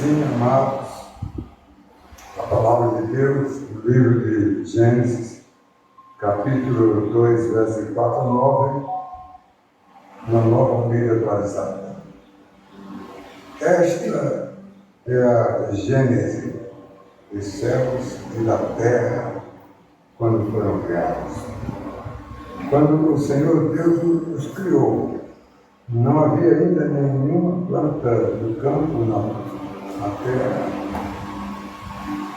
assim, amados, a palavra de Deus, no livro de Gênesis, capítulo 2, verso 4 a 9, na Nova Almeida Atualizada. Esta é a gênese dos céus e da terra quando foram criados. Quando o Senhor Deus os criou, não havia ainda nenhuma planta do campo na terra,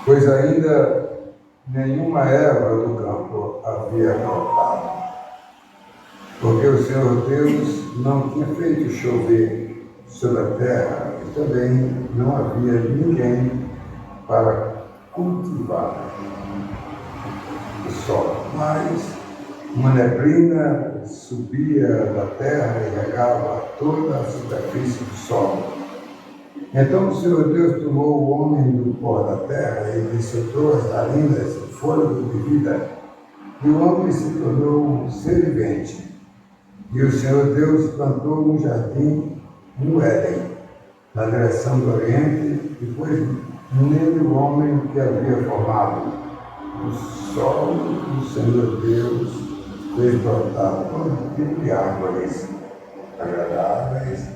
pois ainda nenhuma erva do campo havia brotado, porque o Senhor Deus não tinha feito chover sobre a terra e também não havia ninguém para cultivar o solo. Mas uma neblina subia da terra e regava toda a superfície do solo. Então o Senhor Deus tomou o homem do pó da terra e lhe soprou as narinas o fôlego de vida, e o homem se tornou um ser vivente. E o Senhor Deus plantou um jardim no Éden, na direção do Oriente, e pôs nele o homem que havia formado. O solo do Senhor Deus fez brotar todo tipo de árvores agradáveis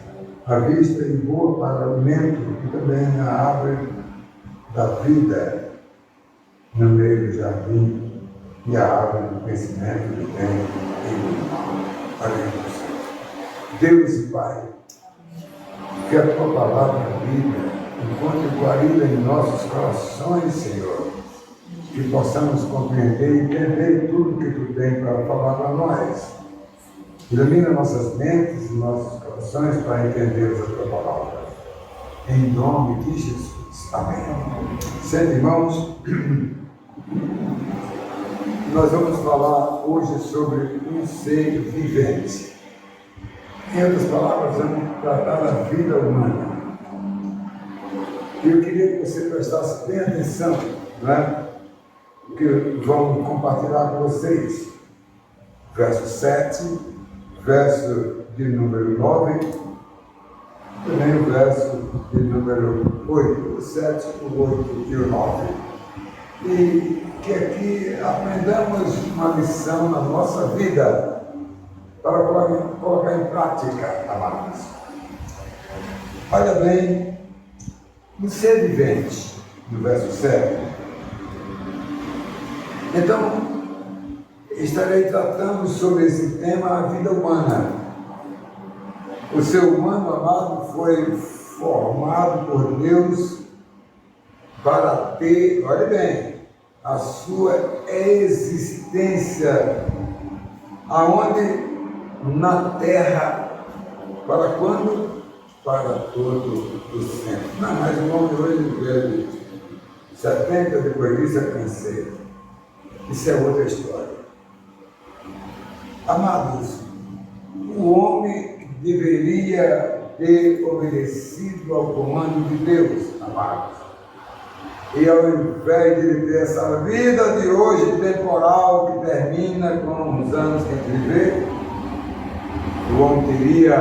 à vista e boa para alimento, e também a árvore da vida no meio do jardim, e a árvore do conhecimento do bem e do mal. Deus e Pai, que a Tua palavra viva encontre guarida em nossos corações, Senhor, que possamos compreender e entender tudo que Tu tem para falar para nós. Ilumina nossas mentes e nossos corações para entendermos a Tua palavra. Em nome de Jesus. Amém. Sendo irmãos, nós vamos falar hoje sobre um ser vivente. Em outras palavras, vamos tratar da vida humana. E eu queria que você prestasse bem atenção, né? Que vamos compartilhar com vocês. Verso 7, verso de número 9, também o verso de número 8, o 7, o 8 e o 9. E que aqui aprendamos uma lição na nossa vida para colocar em prática, amados. Olha bem, um ser vivente, no verso 7. Então, estarei tratando sobre esse tema, a vida humana. O ser humano, amado, foi formado por Deus para ter, olha bem, a sua existência, aonde? Na terra. Para quando? Para todo o sempre. Não, mas o homem hoje vive 70, depois disso é cansei. Isso é outra história. Amados, o homem deveria ter obedecido ao comando de Deus, amados. E ao invés de ter essa vida de hoje temporal que termina com os anos que a gente vive, o homem teria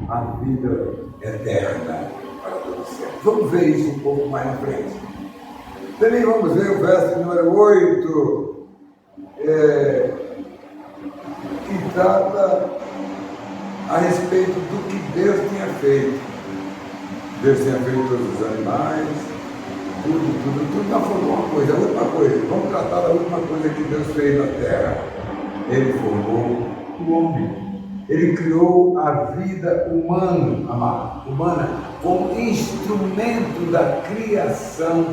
a vida eterna para todo sempre. Vamos ver isso um pouco mais na frente. Também vamos ver o verso número 8, que trata a respeito do que Deus tinha feito. Deus tinha feito todos os animais, tudo, não formou uma coisa, a última coisa. Vamos tratar da última coisa que Deus fez na terra. Ele formou o homem. Ele criou a vida humana como instrumento da criação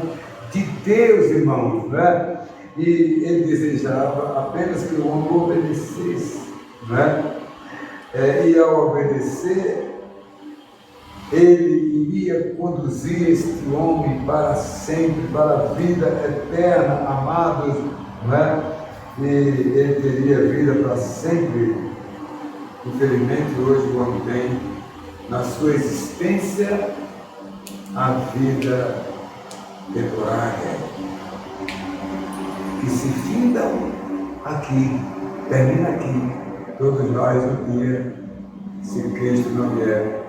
de Deus, irmãos, né? E ele desejava apenas que o homem obedecesse, né? E ao obedecer, ele iria conduzir este homem para sempre, para a vida eterna, amados, né? E ele teria vida para sempre. Infelizmente, hoje o homem tem na sua existência a vida temporária, que se finda aqui, termina aqui. Todos nós um dia, se Cristo não vier,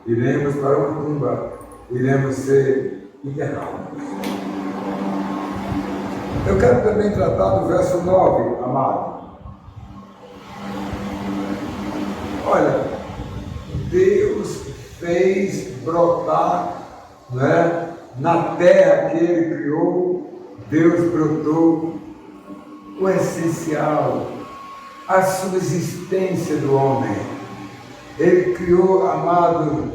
iremos para uma tumba iremos ser enterrados. Eu quero também tratar do verso 9, amado. Olha, Deus fez brotar, né, na terra que Ele criou, Deus brotou o essencial, a subsistência do homem. Ele criou, amado,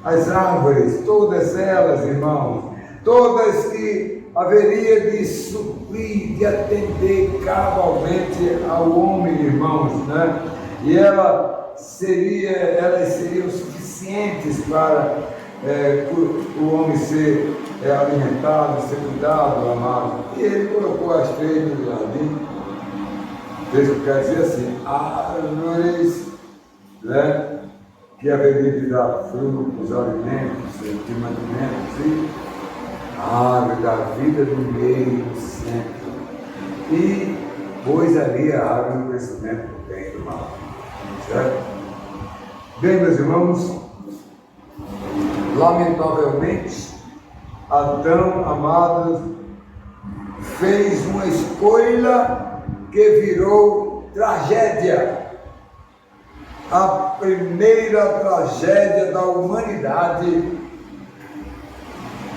as árvores, todas elas, irmãos, todas que haveria de suprir, de atender cabalmente ao homem, irmãos, né? E elas seriam suficientes para o homem ser alimentado, ser cuidado, amado. E ele colocou as três no jardim. O texto quer dizer assim: árvores, né, que haveria de dar frutos, alimentos, de mantimentos, e a árvore da vida do meio do centro. E pôs ali a árvore do conhecimento do bem e do mal. Certo? Bem, meus irmãos, lamentavelmente, Adão, amados, fez uma escolha que virou tragédia. A primeira tragédia da humanidade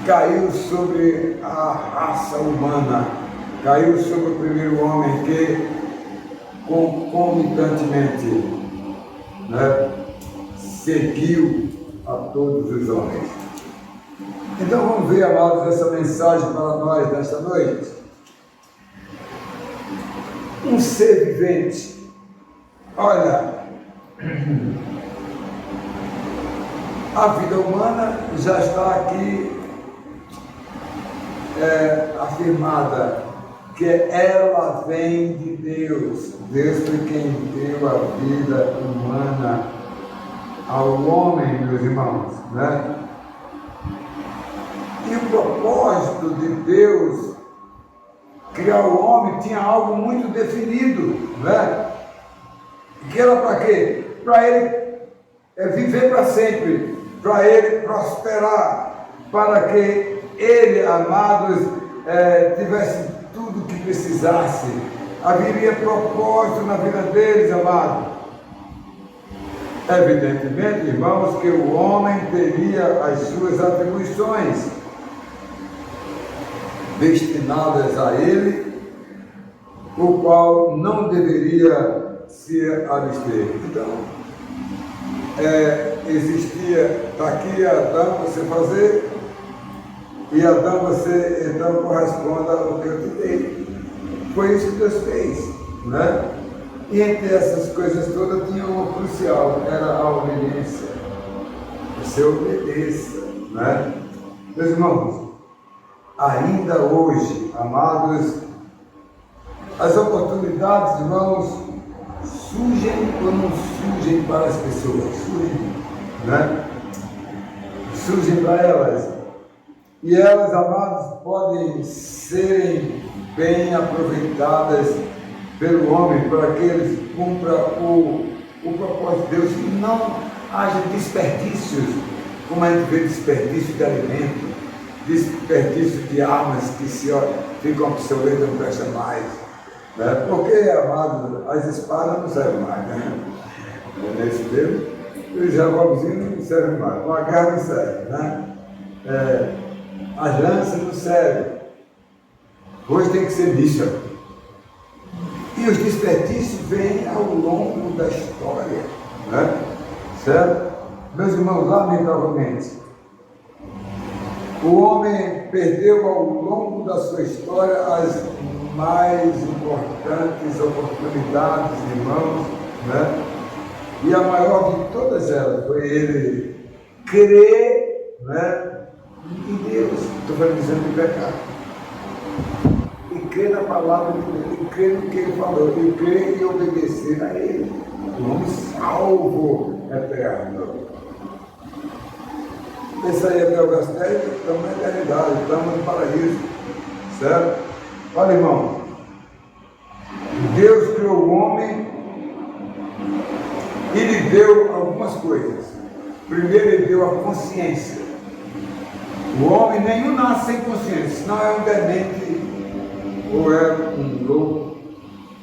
caiu sobre a raça humana, caiu sobre o primeiro homem que concomitantemente, né, seguiu a todos os homens. Então vamos ver, amados, essa mensagem para nós nesta noite. Um ser vivente. Olha, a vida humana já está aqui afirmada, que ela vem de Deus. Deus foi quem deu a vida humana ao homem, meus irmãos, né? E o propósito de Deus criar o homem tinha algo muito definido, né? Que era para quê? Para ele viver para sempre, para ele prosperar, para que ele, amados, tivesse tudo o que precisasse. Haveria propósito na vida deles, amados. Evidentemente, irmãos, que o homem teria as suas atribuições destinadas a ele, o qual não deveria se abster. Então, existia, está aqui Adão, você fazer, e Adão, você então corresponda ao que eu te dei. Foi isso que Deus fez, né? E entre essas coisas todas tinha uma crucial, era a obediência. Você obedeça, né? Meus irmãos, ainda hoje, amados, as oportunidades, irmãos, surgem ou não surgem para as pessoas? Surgem, né? Surgem para elas. E elas, amados, podem serem bem aproveitadas pelo homem para que eles cumpram o propósito de Deus, e não haja desperdícios, como a gente vê desperdício de alimento, desperdício de armas que ficam obsoletas e não prestam mais. Né? Porque, amado, as espadas não servem mais, né? Nesse tempo, os revólverzinhos não servem mais, uma guerra não serve, né? As lanças não servem. Hoje tem que ser míssil. E os desperdícios vêm ao longo da história, né? Certo? Meus irmãos, lamentavelmente, o homem perdeu ao longo da sua história as mais importantes oportunidades, irmãos, né? E a maior de todas elas foi ele crer, né, em Deus. Estou falando dizendo de pecado. E crer na palavra de Deus, e crer no que ele falou, e crer e obedecer a ele. O homem salvo eterno. Esse aí é meu gastério, estamos na eternidade, estamos no paraíso, certo? Olha, irmão, Deus criou o homem e lhe deu algumas coisas. Primeiro, ele deu a consciência. O homem nenhum nasce sem consciência, senão é um demente, ou é um louco,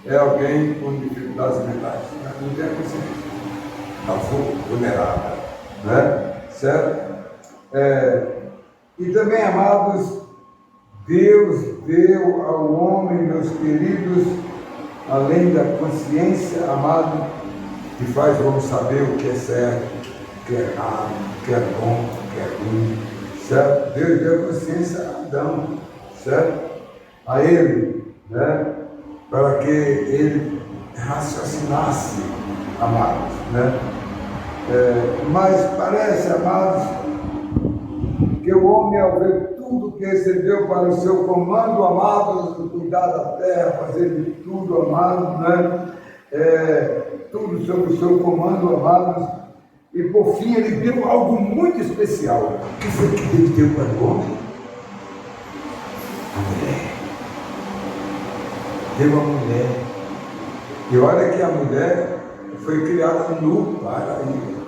é alguém com dificuldades mentais. Não tem consciência. Está vulnerável. Né? Certo? E também, amados, Deus deu ao homem, meus queridos, além da consciência, amado, que faz o homem saber o que é certo, o que é errado, o que é bom, o que é ruim, certo? Deus deu a consciência a Adão, certo? A ele, né? Para que ele raciocinasse, amados, né? Mas parece, amados, que o homem, ao ver tudo que recebeu para o seu comando, amados, cuidar da terra, fazer de tudo, amados, né? Tudo sobre o seu comando, amados, e por fim ele deu algo muito especial. O que foi que Deus deu para o homem? A mulher. Deu a mulher. E olha que a mulher foi criada no paraíso.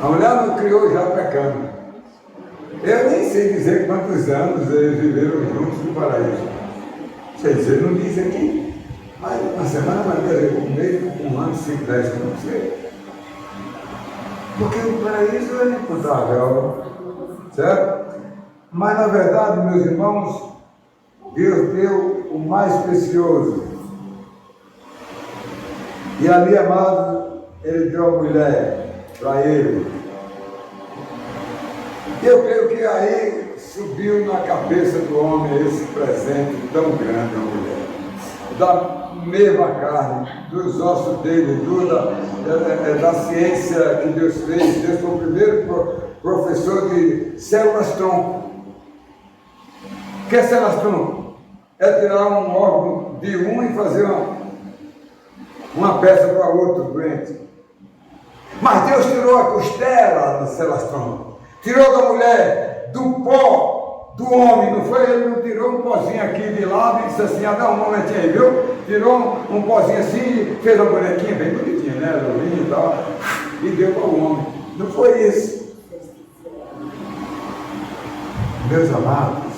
A mulher não criou já pecando. Eu nem sei dizer quantos anos eles viveram juntos no paraíso. Quer dizer, não diz aqui, mas uma semana, um mês, um ano, 5, 10 anos, não sei. Porque o paraíso é incontável, certo? Mas na verdade, meus irmãos, Deus deu o mais precioso. E ali, amado, ele deu a mulher para ele. Eu creio que aí subiu na cabeça do homem esse presente tão grande, a mulher. Da mesma carne, dos ossos dele, da ciência que Deus fez. Deus foi o primeiro professor de células-tronco. O que é células-tronco? É tirar um órgão de um e fazer uma peça para outro doente. Mas Deus tirou a costela do células-tronco. Tirou da mulher, do pó do homem, não foi? Ele não tirou um pozinho aqui de lado e disse assim, dá um momentinho aí, viu? Tirou um pozinho assim, fez uma bonequinha bem bonitinha, né? Lourinha e tal, e deu para o homem. Não foi isso. Meus amados,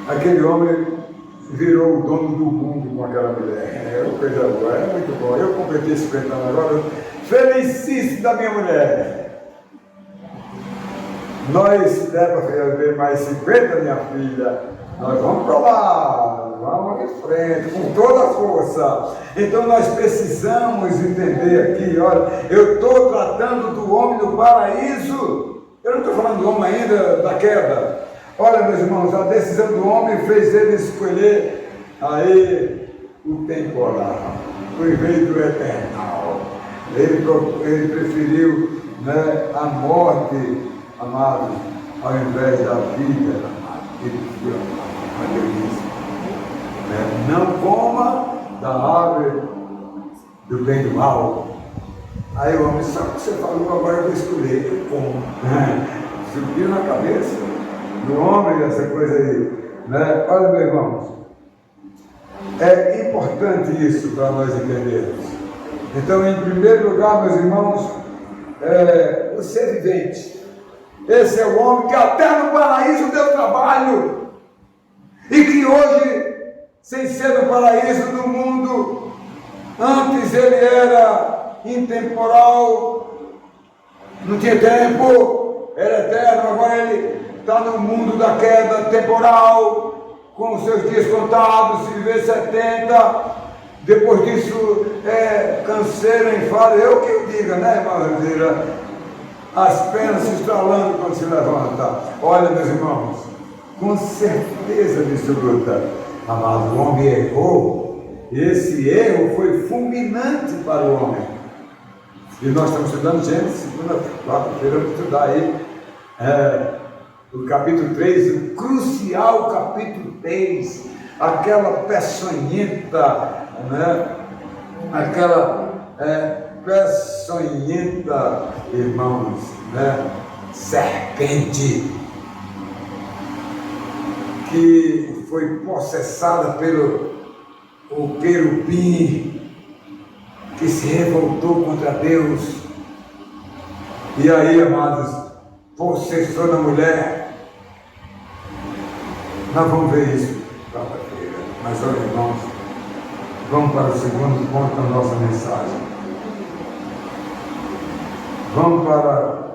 aquele homem virou o dono do mundo com aquela mulher. É uma coisa boa, é muito bom. Eu completei 50 anos agora, felicíssimo da minha mulher. Nós, para ver mais 50, minha filha, nós vamos para lá, vamos em frente, com toda a força. Então nós precisamos entender aqui, olha, eu estou tratando do homem do paraíso, eu não estou falando do homem ainda da queda. Olha, meus irmãos, a decisão do homem fez ele escolher aí o temporal, ao invés do eternal. Ele preferiu, né, a morte, amados, ao invés da vida, amados. Ele preferiu a delícia. Não coma da árvore do bem e do mal. Aí o homem, só que você falou, agora eu vou escolher, eu como. Subiu na cabeça do homem essa coisa aí. Né? Olha, meus irmãos, é importante isso para nós entendermos. Então, em primeiro lugar, meus irmãos, o ser vivente. Esse é o homem que até no paraíso deu trabalho. E que hoje, sem ser no paraíso do mundo, antes ele era intemporal, não tinha tempo, era eterno, agora ele está no mundo da queda temporal, com os seus dias contados, se viver 70, depois disso canseira, enfado, eu que eu diga, né, irmã? As pernas se estralando quando se levanta. Olha, meus irmãos, com certeza absoluta, amado, o homem errou. Esse erro foi fulminante para o homem. E nós estamos estudando Gênesis, segunda, quarta-feira, vamos estudar aí o capítulo 3, o crucial capítulo 3, aquela peçonhenta, né? Aquela peçonhenta, irmãos, né? Serpente, que foi possessada pelo querubim, que se revoltou contra Deus. E aí, amados, possessão da mulher, nós vamos ver isso quarta-feira. Mas olha, irmãos, vamos para o segundo ponto da nossa mensagem. Vamos para,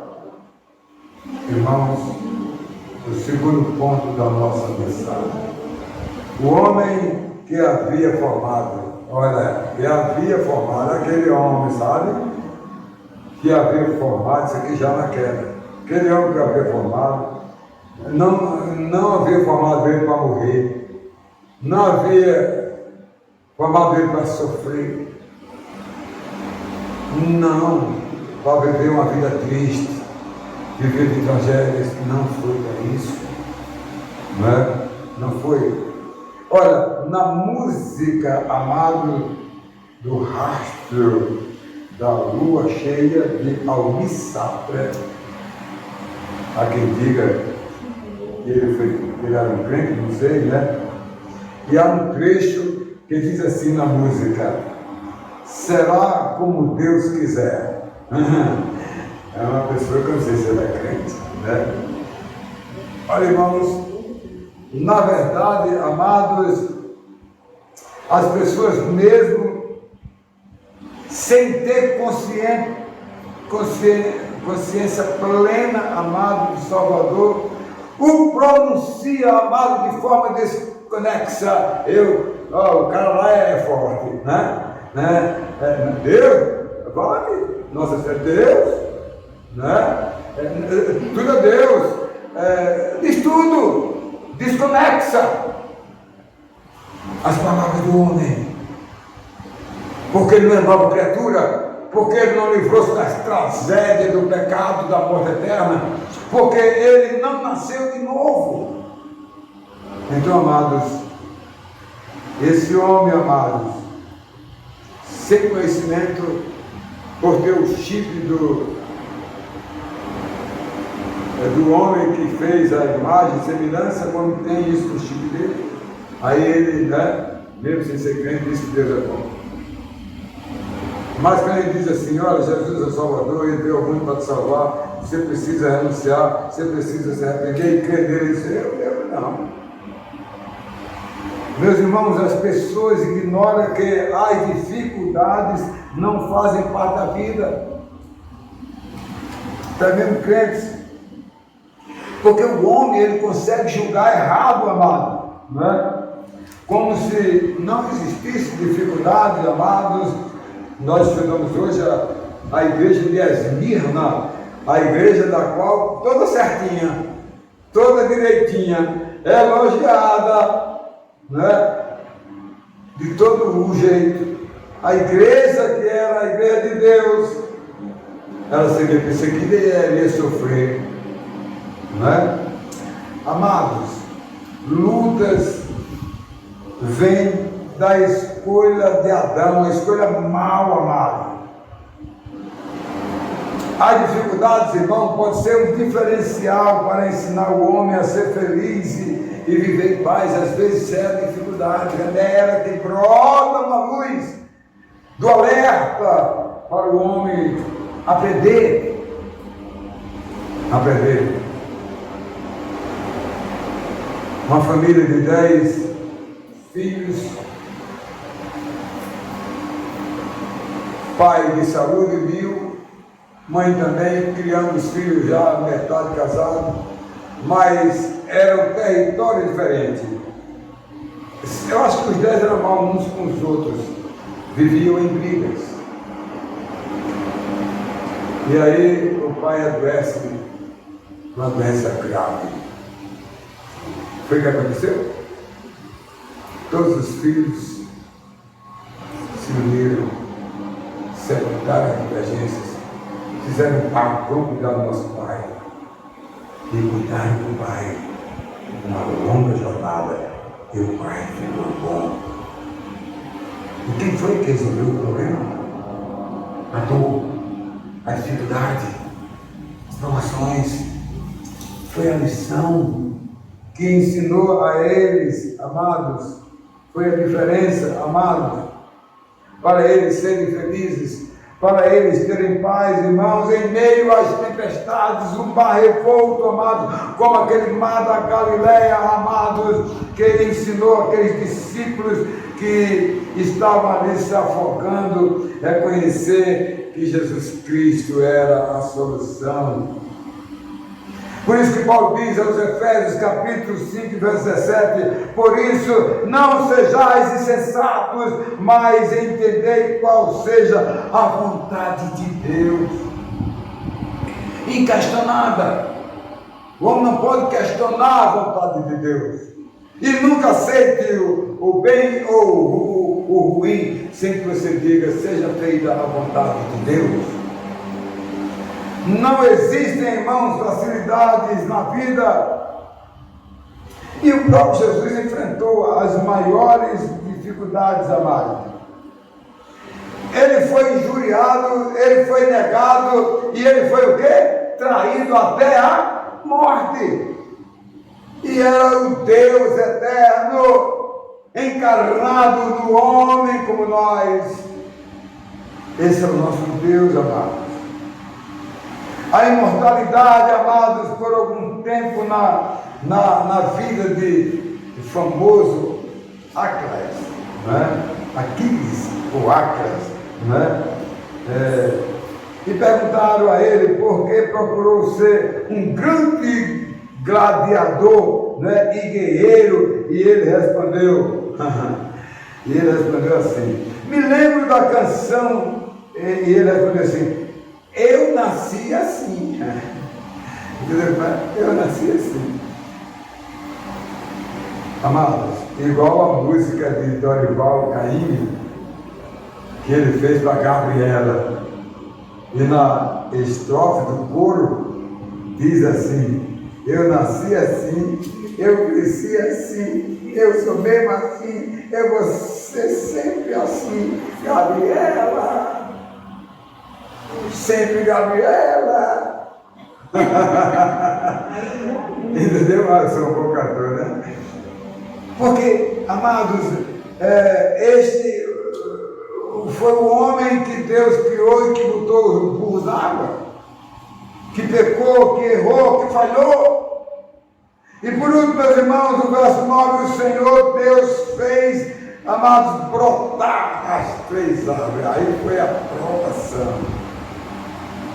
irmãos, o segundo ponto da nossa mensagem. O homem que havia formado, olha, que havia formado, aquele homem, sabe? Que havia formado, isso aqui já na queda. Aquele homem que havia formado, não havia formado ele para morrer, não havia formado ele para sofrer, não, para viver uma vida triste, viver de tragédias, não foi para isso, não é? Não foi. Olha, na música, amado, do rastro da lua cheia de Almir Sater, há quem diga que ele era um crente, não sei, né? E há um trecho que diz assim na música: será como Deus quiser. É uma pessoa que eu não sei se ela é crente, né? Olha, irmãos, na verdade, amados, as pessoas mesmo sem ter consciência plena, amado do Salvador, o pronuncia, amado, de forma desconexa. O cara lá é forte, né? Deus, vale, nossa, é Deus, né? Tudo é Deus, diz tudo, desconexa as palavras do homem, porque ele não é nova criatura, porque ele não livrou-se das tragédias do pecado, da morte eterna, porque ele não nasceu de novo. Então, amados, esse homem, amados, sem conhecimento, por ter o chip do homem que fez a imagem e semelhança, quando tem isso no chip dele, aí ele, né, mesmo sem ser crente, diz que Deus é bom. Mas quando ele diz assim: olha, Jesus é o Salvador, ele veio ao mundo para te salvar, você precisa renunciar, você precisa se arrepender e crer nele, ele diz: eu não. Meus irmãos, as pessoas ignoram que as dificuldades não fazem parte da vida, até mesmo crentes, porque o homem, ele consegue julgar errado, amado, né? Como se não existisse dificuldade, amados. Nós estudamos hoje a igreja de Esmirna, a igreja da qual toda certinha, toda direitinha, é elogiada, né? De todo o jeito. A igreja que era a igreja de Deus, ela seria perseguida e ela ia sofrer, né? Amados, lutas vêm da escolha de Adão, a escolha mal, amado. As dificuldades, irmão, pode ser um diferencial para ensinar o homem a ser feliz e viver em paz. Às vezes é a dificuldade, é ela que brota uma luz do alerta para o homem aprender. Uma família de 10 filhos, pai de saúde 1000, mãe também, criando os filhos já metade casados, mas era um território diferente. Eu acho que os 10 eram mal uns com os outros, viviam em brigas. E aí o pai adoece, uma doença grave. Foi o que aconteceu? Todos os filhos se uniram, sepultaram as divergências, fizeram um pacto: vamos cuidar do nosso pai. E cuidaram do pai. Uma longa jornada, e o pai ficou bom. E quem foi que resolveu o problema? A dor, a dificuldade, as provações. Foi a lição que ensinou a eles, amados. Foi a diferença, amados, para eles serem felizes. para eles terem paz, irmãos, em meio às tempestades, um mar revolto, amados, como aquele mar da Galileia, amados, que ele ensinou aqueles discípulos que estavam ali se afogando, reconhecer que Jesus Cristo era a solução. Por isso que Paulo diz aos Efésios, capítulo 5, verso 17, por isso não sejais insensatos, mas entendei qual seja a vontade de Deus. Inquestionada. O homem não pode questionar a vontade de Deus. E nunca aceite o bem ou o ruim, sem que você diga, seja feita a vontade de Deus. Não existem, irmãos, facilidades na vida. E o próprio Jesus enfrentou as maiores dificuldades, amados. Ele foi injuriado, ele foi negado, e ele foi o quê? Traído até a morte. E era o Deus eterno, encarnado no homem como nós. Esse é o nosso Deus, amados. A imortalidade, amados, por algum tempo na vida de famoso Acles, né? Aquiles ou Acles, né? E perguntaram a ele por que procurou ser um grande gladiador, né? E guerreiro, e ele respondeu assim, me lembro da canção, e ele respondeu assim, eu nasci assim. Eu nasci assim. Amados, igual a música de Dorival Caymmi, que ele fez para Gabriela, e na estrofe do coro diz assim, eu nasci assim, eu cresci assim, eu sou mesmo assim, eu vou ser sempre assim, Gabriela. Sempre Gabriela. Entendeu? Eu sou um pouco cantor, né? Porque, amados, este foi o homem que Deus criou e que botou os burros na água, que pecou, que errou, que falhou. E por último, meus irmãos, no verso 9, o Senhor Deus fez, amados, brotar as 3 árvores. Aí foi a provação.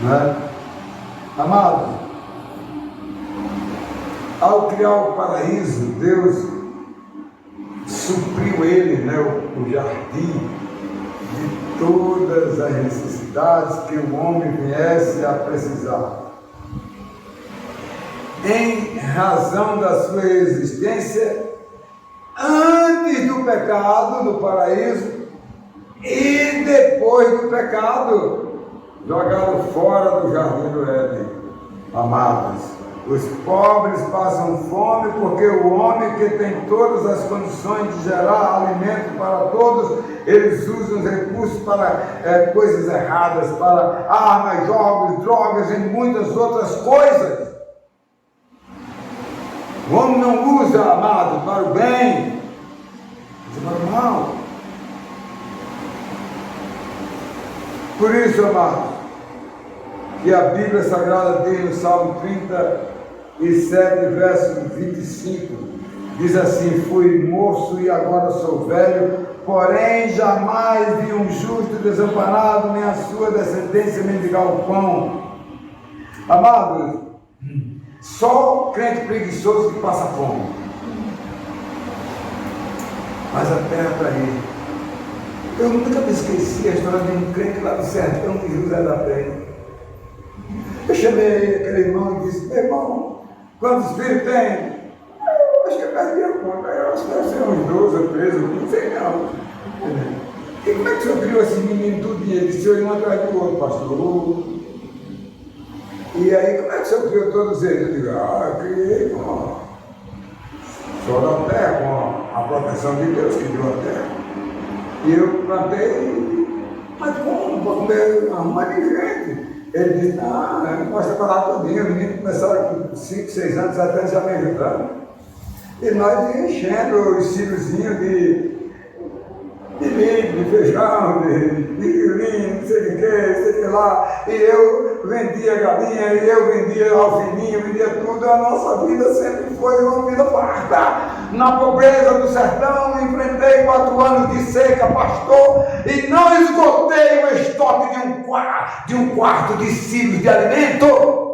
Né? Amado, ao criar o paraíso, Deus supriu ele, né, o jardim, de todas as necessidades que o homem viesse a precisar. Em razão da sua existência, antes do pecado, no paraíso, e depois do pecado, jogado fora do jardim do Éden. Amados, os pobres passam fome porque o homem que tem todas as condições de gerar alimento para todos, eles usam os recursos para coisas erradas, para armas, jogos, drogas e muitas outras coisas. O homem não usa, amado, para o bem, mas para o mal. Por isso, amados, que a Bíblia Sagrada diz no Salmo 37, verso 25, diz assim, fui moço e agora sou velho, porém jamais vi um justo desamparado, nem a sua descendência mendigar o pão. Amados, só o crente preguiçoso que passa fome. Mas a terra está aí. Eu nunca me esqueci a história de um crente lá do sertão de José da Penha. Eu chamei aquele irmão e disse, meu irmão, quantos filhos tem? Eu acho que eu perdi a conta, eu acho que deve ser uns 12 ou 13, não sei não. E como é que o senhor criou esse menino todo dia? Ele disse, um atrás do outro, pastor. E aí, como é que o senhor criou todos eles? Eu digo, eu criei com só da terra, com a proteção de Deus que deu a terra. E eu plantei, mas como? Para comer arrumar de gente. Ele disse, eu não posso separar todinho. Os meninos começaram com 5, 6 anos, até já me ajudando. E nós enchendo os silozinhos de milho, de feijão, de violino, não sei o que, não sei o que lá, e eu vendia galinha, e eu vendia alfininha, vendia tudo. A nossa vida sempre foi uma vida farta. Na pobreza do sertão, enfrentei 4 anos de seca, pastor, e não esgotei o estoque de um quarto de silos de alimento.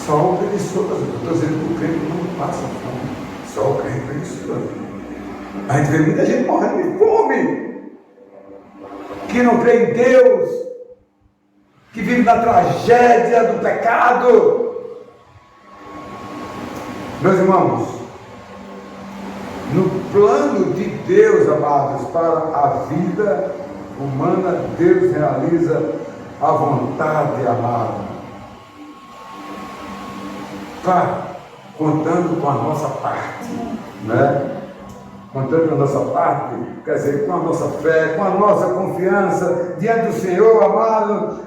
Só o preguiçoso, eu estou dizendo que o crente não passa fome, só o crente preguiçoso. A gente vê muita gente morrendo de fome, que não crê em Deus, que vive na tragédia do pecado. Meus irmãos, no plano de Deus, amados, para a vida humana, Deus realiza a vontade, amado. Claro, contando com a nossa parte, né? Contando com a nossa parte, quer dizer, com a nossa fé, com a nossa confiança diante do Senhor, amado,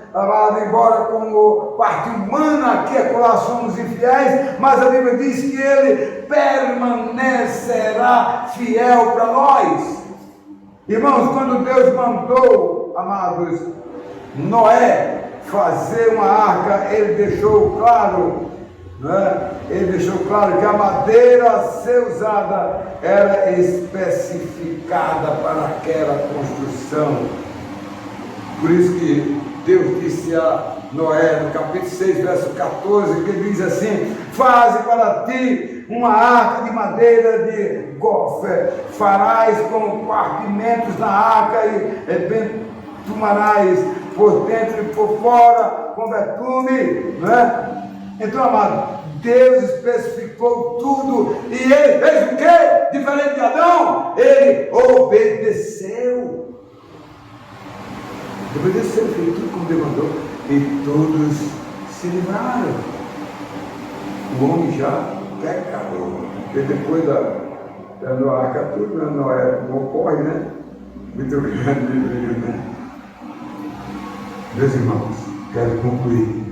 embora como parte humana aqui e acolá somos infiéis, mas a Bíblia diz que Ele permanecerá fiel para nós. Irmãos, quando Deus mandou, amados, Noé fazer uma arca, Ele deixou claro, Ele deixou claro que a madeira a ser usada era especificada para aquela construção. Por isso que Deus disse a Noé, no capítulo 6, verso 14, que ele diz assim: faze para ti uma arca de madeira de gofer, farás com compartimentos na arca e bentumarás por dentro e por fora com betume, Então, amado, Deus especificou tudo e ele fez o quê? Diferente de Adão, ele obedeceu. Obedeceu, fez tudo como Deus mandou e todos se livraram. O homem já pecador, porque depois da arca, tudo não ocorre, muito grande, Meus irmãos, quero concluir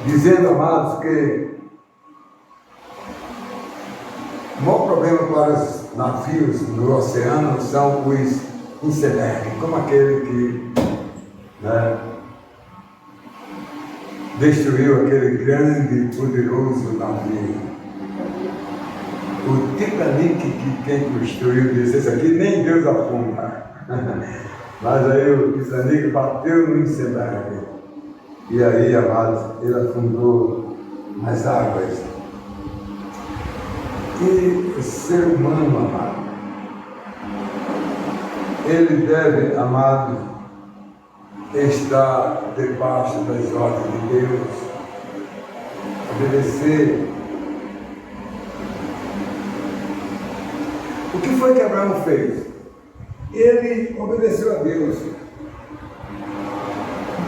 dizendo, amados, que o maior problema para os navios no oceano são os icebergs, como aquele que destruiu aquele grande e poderoso navio. O Titanic, que quem construiu disse: esse aqui nem Deus afunda. Mas aí o Titanic bateu no iceberg. E aí, amados, ele afundou nas águas. E o ser humano, amado, ele deve, amado, estar debaixo das ordens de Deus, obedecer. O que foi que Abraão fez? Ele obedeceu a Deus.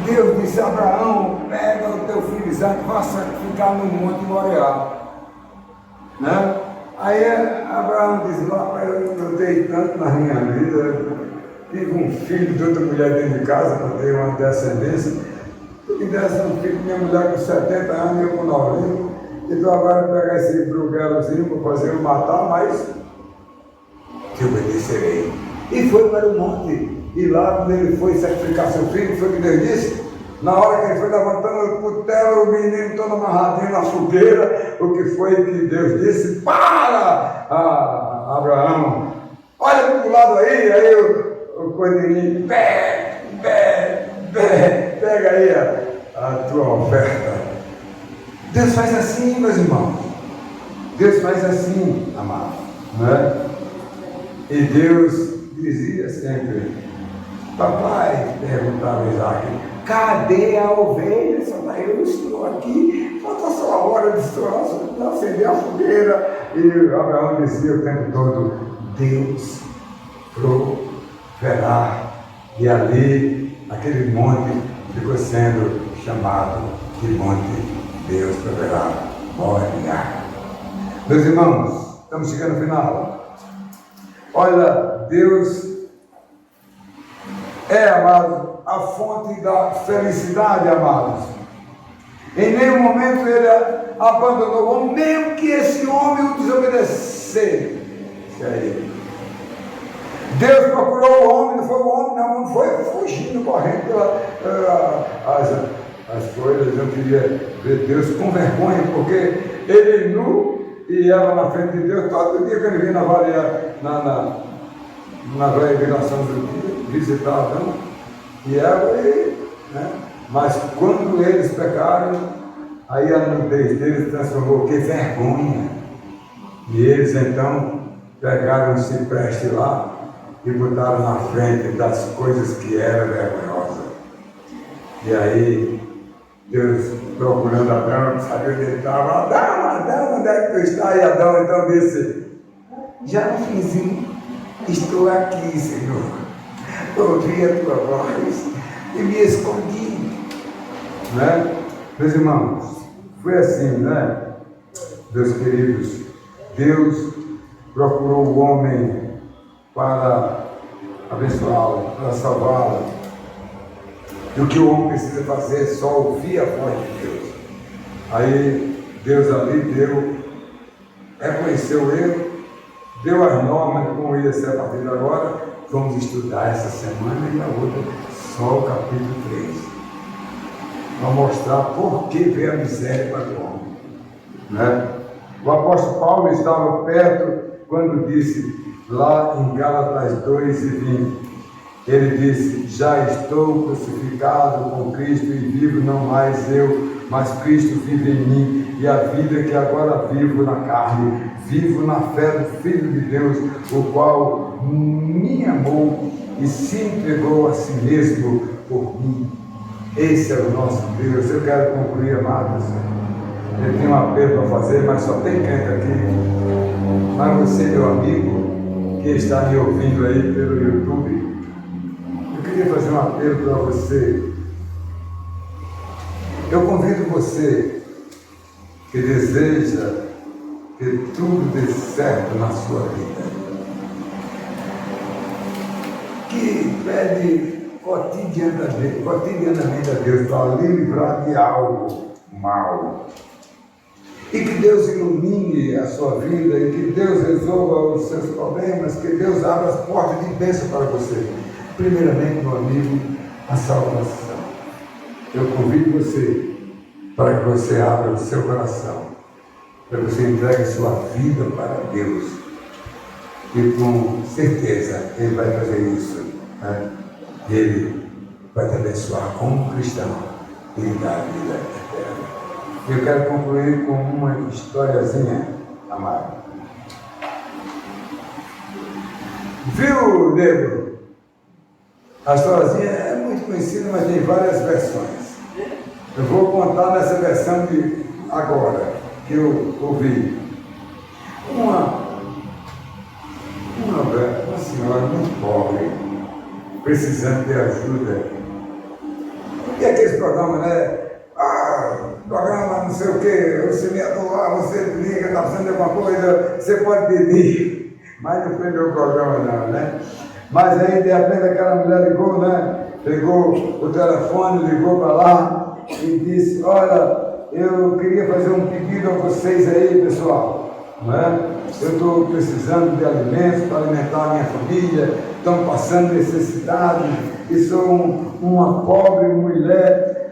Deus disse a Abraão: pega o teu filho Isaque, vá sacrificar no monte Moriá. Aí Abraão disse: eu dei tanto na minha vida, tive um filho de outra mulher dentro de casa, para ter uma descendência. Se me desse um filho, minha mulher com 70 anos, eu com 90, então agora pegar esse bruguelozinho para fazer eu matar, mas te obedecerei. E foi para o monte. E lá, quando ele foi sacrificar seu filho, foi o que Deus disse. Na hora que ele foi levantando o cutelo, o menino todo amarradinho na fogueira, o que foi que Deus disse? Para, Abraão, olha para o lado aí o coelhinho, pega aí a tua oferta. Deus faz assim, meus irmãos. Deus faz assim, amado. E Deus dizia sempre: papai, perguntava Isaque, cadê a ovelha? Eu estou aqui, falta só a hora de acender a fogueira. E Abraão dizia o tempo todo: Deus proverá. E ali, aquele monte ficou sendo chamado de monte Deus proverá. Olha, meus irmãos, estamos chegando ao final. Olha, Deus amado, a fonte da felicidade, amados. Em nenhum momento ele abandonou o homem, mesmo que esse homem o desobedecesse a ele. Deus procurou o homem, não foi o homem, não foi fugindo, correndo as coisas. Eu queria ver Deus com vergonha, porque ele nu e ela na frente de Deus, todo dia que ele vinha na validação do dia, visitar Adão e ela, né? Mas quando eles pecaram, aí a nudez deles transformou o que? Vergonha. E eles então pegaram o cipreste lá e botaram na frente das coisas que eram vergonhosas. E aí, Deus procurando Adão, sabia onde ele estava. Adão, onde é que tu está? E Adão então disse: já no finzinho, estou aqui, Senhor. Ouvi a tua voz e me escondi. Né? Meus irmãos, foi assim, né? Meus queridos, Deus procurou o homem para abençoá-lo, para salvá-lo. E o que o homem precisa fazer é só ouvir a voz de Deus. Aí Deus ali reconheceu o erro, deu as normas de como ia ser a partir de agora. Vamos estudar essa semana e a outra só o capítulo 3. Para mostrar por que veio a miséria para o homem. Né? O apóstolo Paulo estava perto quando disse, lá em Gálatas 2:20, ele disse: já estou crucificado com Cristo e vivo não mais eu, mas Cristo vive em mim, e a vida que agora vivo na carne, vivo na fé do Filho de Deus, o qual me amou e se entregou a si mesmo por mim. Esse é o nosso Deus. Eu quero concluir, amados. Eu tenho um apelo para fazer, mas só tem crente aqui. Mas você, meu amigo, que está me ouvindo aí pelo YouTube, eu queria fazer um apelo para você. Eu convido você que deseja que tudo dê certo na sua vida, que pede cotidianamente a Deus para livrar de algo mal, e que Deus ilumine a sua vida, e que Deus resolva os seus problemas, que Deus abra as portas de bênção para você. Primeiramente, meu amigo, a salvação. Eu convido você para que você abra o seu coração, para que você entregue a sua vida para Deus, e com certeza Ele vai fazer isso, né? Ele vai te abençoar como cristão e lhe dar a vida eterna. Eu quero concluir com uma historiazinha, amado. Viu, nego? A historiazinha é muito conhecida, mas tem várias versões. Eu vou contar nessa versão de agora, que eu ouvi. Uma senhora muito pobre, precisando de ajuda. E aqueles programas, né? Programa não sei o que, você me atuar, você liga, está precisando de alguma coisa, você pode pedir. Mas não foi meu programa não, né? Mas aí de repente aquela mulher ligou, né? Pegou o telefone, ligou para lá e disse: olha, eu queria fazer um pedido a vocês aí, pessoal, né? Eu estou precisando de alimentos para alimentar a minha família, estão passando necessidade, e sou uma pobre mulher.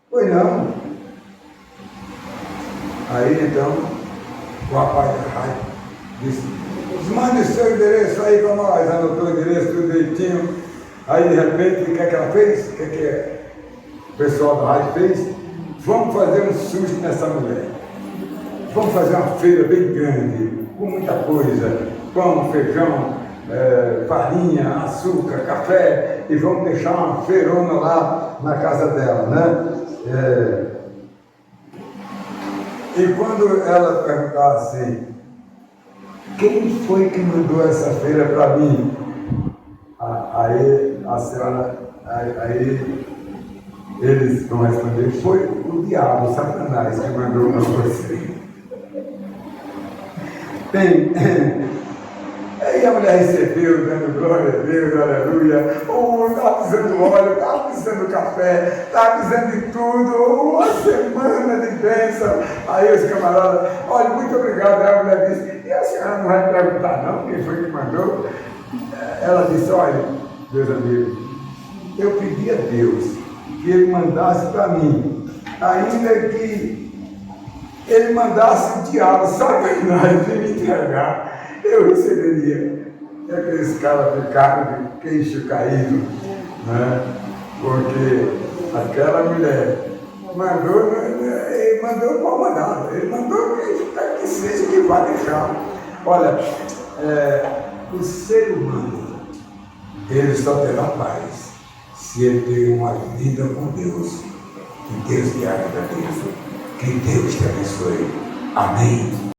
Pois não. Aí então, o rapaz da rádio disse: mande o seu endereço aí para nós. Anotou o endereço tudo direitinho. Aí de repente, o que é que ela fez? O que é o pessoal da rádio fez? Vamos fazer um susto nessa mulher. Vamos fazer uma feira bem grande, com muita coisa, pão, feijão, farinha, açúcar, café, e vamos deixar uma feirona lá na casa dela, né? E quando ela perguntar assim: quem foi que mandou essa feira para mim? Aí a senhora, aí eles vão responder: foi o diabo, Satanás, que mandou para você. Bem, aí Aí a mulher recebeu, dando glória a Deus, aleluia. Estava precisando óleo, estava precisando café, estava precisando de tudo. Uma semana de bênção. Aí os camaradas, olha, muito obrigado. Aí a mulher disse, e a senhora não vai perguntar não, quem foi que mandou? Ela disse, olha, meus amigos, eu pedi a Deus que Ele mandasse para mim, ainda que Ele mandasse o diabo, Satanás, de me entregar, eu receberia. E aqueles caras ficaram de queixo caído, né? Porque aquela mulher ele mandou para mandar, ele mandou que seja que vá deixar. Olha, o ser humano, ele só terá paz se ele tem uma vida com Deus. Que Deus te agradeça. Que Deus te abençoe. Amém.